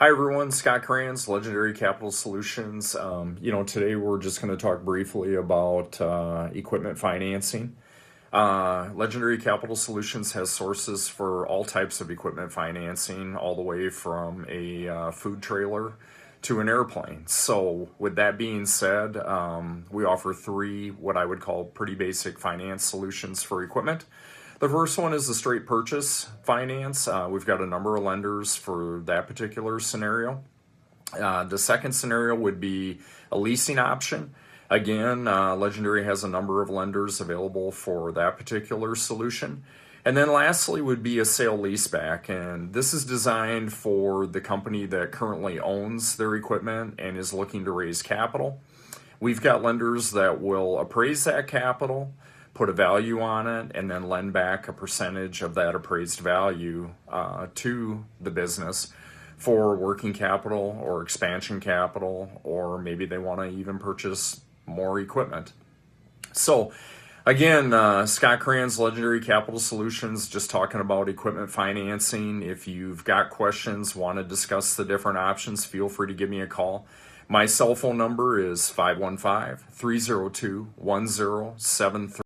Hi everyone, Scott Kranz, Legendary Capital Solutions. Today we're just going to talk briefly about equipment financing. Legendary Capital Solutions has sources for all types of equipment financing, all the way from a food trailer to an airplane. So with that being said, we offer three what I would call pretty basic finance solutions for equipment. The first one is the straight purchase finance. We've got a number of lenders for that particular scenario. The second scenario would be a leasing option. Again, Legendary has a number of lenders available for that particular solution. And then lastly would be a sale leaseback. And this is designed for the company that currently owns their equipment and is looking to raise capital. We've got lenders that will appraise that capital, put a value on it, and then lend back a percentage of that appraised value to the business for working capital or expansion capital, or maybe they want to even purchase more equipment. So again, Scott Kranz, Legendary Capital Solutions, just talking about equipment financing. If you've got questions, want to discuss the different options, feel free to give me a call. My cell phone number is 515-302-1073.